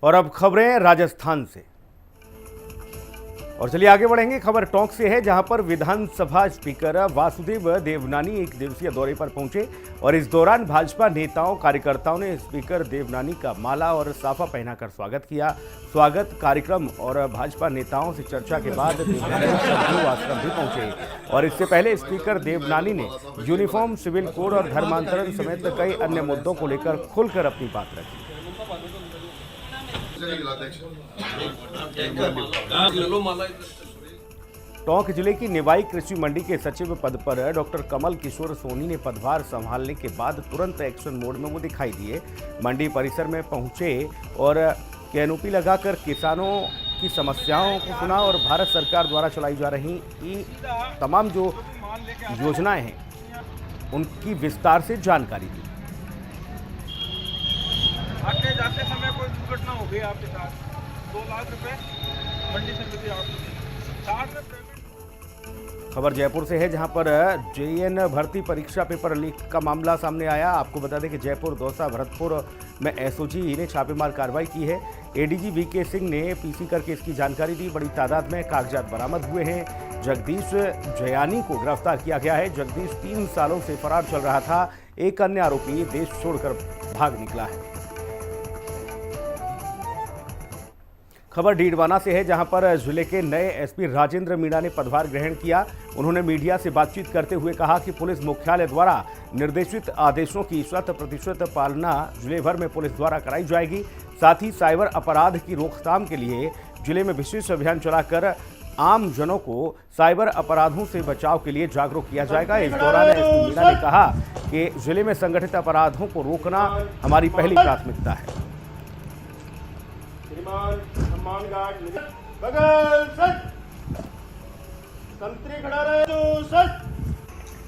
और अब खबरें राजस्थान से। और चलिए आगे बढ़ेंगे। खबर टोंक से है, जहां पर विधानसभा स्पीकर वासुदेव देवनानी एक दिवसीय दौरे पर पहुंचे और इस दौरान भाजपा नेताओं कार्यकर्ताओं ने स्पीकर देवनानी का माला और साफा पहनाकर स्वागत किया। स्वागत कार्यक्रम और भाजपा नेताओं से चर्चा के बाद देवनानी सदगुरु आश्रम भी पहुंचे और इससे पहले स्पीकर देवनानी ने यूनिफॉर्म, सिविल कोड और धर्मांतरण समेत कई अन्य मुद्दों को लेकर खुलकर अपनी बात रखी। टोंक जिले की निवाई कृषि मंडी के सचिव पद पर डॉक्टर कमल किशोर सोनी ने पदभार संभालने के बाद तुरंत एक्शन मोड में वो दिखाई दिए। मंडी परिसर में पहुंचे और कैनोपी लगाकर किसानों की समस्याओं को सुना और भारत सरकार द्वारा चलाई जा रही तमाम जो योजनाएं हैं उनकी विस्तार से जानकारी दी। आगे जाते समय कोई दुर्घटना हो गई आपके साथ, 2 लाख रुपए मंडी से मिली आपको। खबर जयपुर से है, जहां पर जेईएन भर्ती परीक्षा पेपर लीक का मामला सामने आया। आपको बता दें कि जयपुर, दौसा, भरतपुर में एसओजी ने छापेमार कार्रवाई की है। एडीजी वीके सिंह ने पीसी करके इसकी जानकारी दी। बड़ी तादाद में कागजात बरामद हुए हैं। जगदीश जयानी को गिरफ्तार किया गया है। जगदीश 3 सालों से फरार चल रहा था। एक अन्य आरोपी देश छोड़कर भाग निकला है। खबर डीडवाना से है, जहां पर जिले के नए एसपी राजेंद्र मीणा ने पदभार ग्रहण किया। उन्होंने मीडिया से बातचीत करते हुए कहा कि पुलिस मुख्यालय द्वारा निर्देशित आदेशों की 100% पालना जिले भर में पुलिस द्वारा कराई जाएगी। साथ ही साइबर अपराध की रोकथाम के लिए जिले में विशेष अभियान चलाकर आम जनों को साइबर अपराधों से बचाव के लिए जागरूक किया जाएगा। इस दौरान एसपी मीणा ने कहा कि जिले में संगठित अपराधों को रोकना हमारी पहली प्राथमिकता है।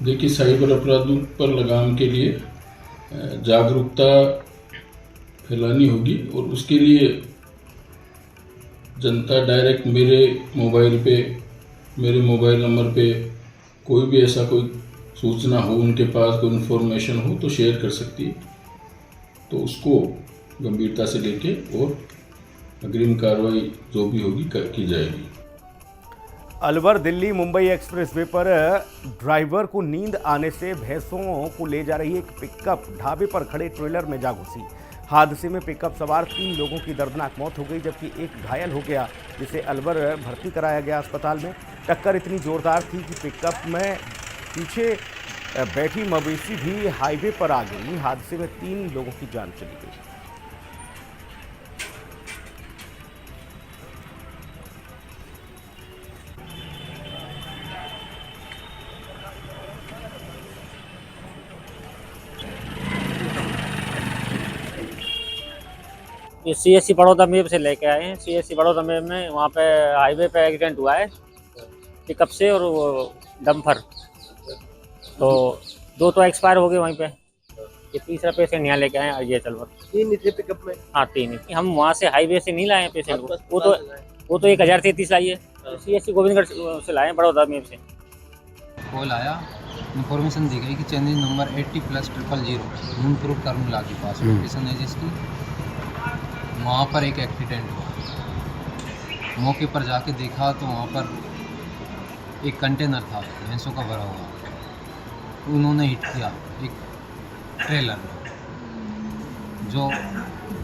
देखिए, साइबर अपराधों पर लगाम के लिए जागरूकता फैलानी होगी और उसके लिए जनता डायरेक्ट मेरे मोबाइल नंबर पे कोई भी ऐसा कोई सूचना हो, उनके पास कोई इन्फॉर्मेशन हो तो शेयर कर सकती है। तो उसको गंभीरता से लेके और अग्रिम कार्रवाई जो भी होगी की जाएगी। अलवर दिल्ली मुंबई एक्सप्रेसवे पर ड्राइवर को नींद आने से भैंसों को ले जा रही एक पिकअप ढाबे पर खड़े ट्रेलर में जा घुसी। हादसे में पिकअप सवार 3 लोगों की दर्दनाक मौत हो गई, जबकि एक घायल हो गया, जिसे अलवर भर्ती कराया गया अस्पताल में। टक्कर इतनी जोरदार थी कि पिकअप में पीछे बैठी मवेशी भी हाईवे पर आ गई। हादसे में 3 लोगों की जान चली गई। ये सीएससी बड़ौदा मेब से लेके आए हैं। सीएससी बड़ौदा मेब में वहाँ पे हाईवे पे एक्सीडेंट हुआ है पिकअप से और वो डम्फर, तो 2 तो एक्सपायर हो गए वहीं पे। ये तीसरा पेशेंट यहाँ लेके आए हैं चल 3 थे पिकअप में। हाँ 3 ही। हम वहाँ से हाईवे से नहीं लाए हैं पेशेंट को, वो तो 1033 लाई है। सीएससी गोविंदगढ़ से लाए हैं, बड़ौदा मेब से। कॉल आया, इन्फॉर्मेशन दी गई कि चेंजिंग नंबर 80+000 नूनपुर करमुला के पास लोकेशन है जिसकी, वहाँ पर एक एक्सीडेंट हुआ। मौके पर जाके देखा तो वहाँ पर एक कंटेनर था भैंसों का भरा हुआ। उन्होंने हिट किया एक ट्रेलर में। जो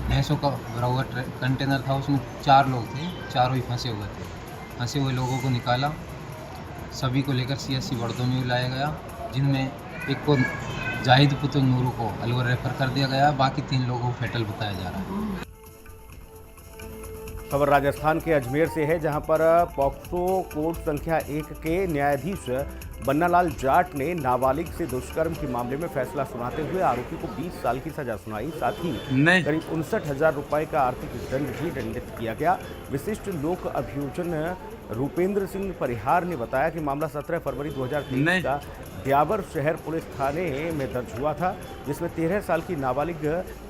भैंसों का भरा हुआ कंटेनर था उसमें 4 लोग थे, चारों ही फंसे हुए थे। फंसे हुए लोगों को निकाला, सभी को लेकर सीएससी बड़ौदा में लाया गया, जिनमें एक को जाहिद पुत्र नूरू को अलवर रेफर कर दिया गया। बाकी 3 लोगों को फेटल बताया जा रहा है। खबर राजस्थान के अजमेर से है, जहां पर पॉक्सो कोर्ट संख्या 1 के न्यायाधीश बन्नालाल जाट ने नाबालिग से दुष्कर्म के मामले में फैसला सुनाते हुए आरोपी को 20 साल की सजा सुनाई। साथ ही करीब 59,000 रुपए का आर्थिक दंड भी दंडित किया गया। विशिष्ट लोक अभियोजन रूपेंद्र सिंह परिहार ने बताया कि मामला 17 फरवरी 2023 का ब्यावर शहर पुलिस थाने में दर्ज हुआ था, जिसमें 13 साल की नाबालिग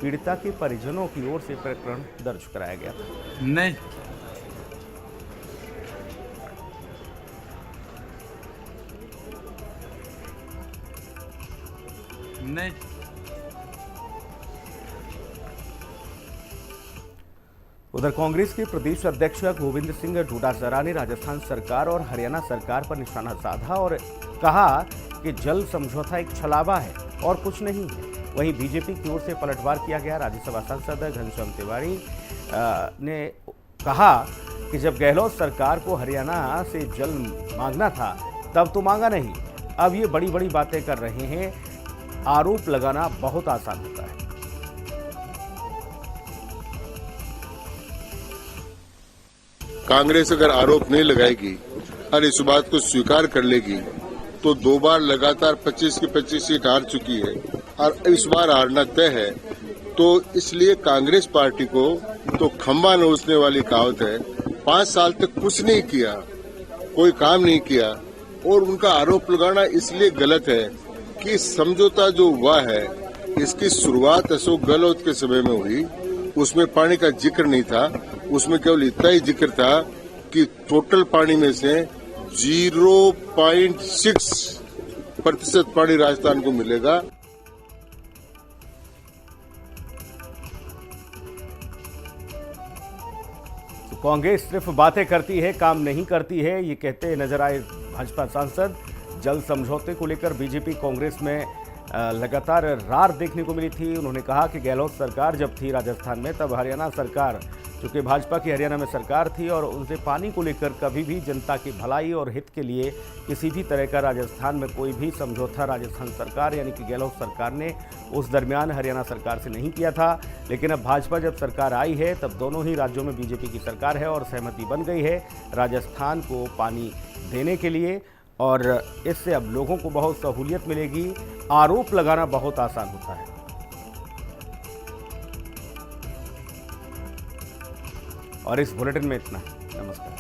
पीड़िता के परिजनों की ओर से प्रकरण दर्ज कराया गया था। उधर कांग्रेस के प्रदेश अध्यक्ष गोविंद सिंह डोटासरा ने राजस्थान सरकार और हरियाणा सरकार पर निशाना साधा और कहा कि जल समझौता एक छलावा है और कुछ नहीं है। वहीं बीजेपी की ओर से पलटवार किया गया। राज्यसभा सांसद घनश्याम तिवारी ने कहा कि जब गहलोत सरकार को हरियाणा से जल मांगना था तब तो मांगा नहीं, अब ये बड़ी बड़ी बातें कर रहे हैं। आरोप लगाना बहुत आसान होता है। कांग्रेस अगर आरोप नहीं लगाएगी और इस बात को स्वीकार कर लेगी तो 2 बार लगातार 25 की 25 सीट हार चुकी है और इस बार हारना तय है। तो इसलिए कांग्रेस पार्टी को तो खंबा नोचने वाली कहावत है। 5 साल तक कुछ नहीं किया, कोई काम नहीं किया और उनका आरोप लगाना इसलिए गलत है कि समझौता जो हुआ है इसकी शुरुआत अशोक गहलोत के समय में हुई। उसमें पानी का जिक्र नहीं था, उसमें केवल इतना ही जिक्र था कि टोटल पानी में से 0.6% पानी राजस्थान को मिलेगा। तो कांग्रेस सिर्फ बातें करती है, काम नहीं करती है, ये कहते नजर आए भाजपा सांसद। जल समझौते को लेकर बीजेपी कांग्रेस में लगातार रार देखने को मिली थी। उन्होंने कहा कि गहलोत सरकार जब थी राजस्थान में तब हरियाणा सरकार, चूंकि भाजपा की हरियाणा में सरकार थी और उनसे पानी को लेकर कभी भी जनता की भलाई और हित के लिए किसी भी तरह का राजस्थान में कोई भी समझौता राजस्थान सरकार यानी कि गहलोत सरकार ने उस दरमियान हरियाणा सरकार से नहीं किया था। लेकिन अब भाजपा जब सरकार आई है तब दोनों ही राज्यों में बीजेपी की सरकार है और सहमति बन गई है राजस्थान को पानी देने के लिए और इससे अब लोगों को बहुत सहूलियत मिलेगी। आरोप लगाना बहुत आसान होता है। और इस बुलेटिन में इतना। नमस्कार।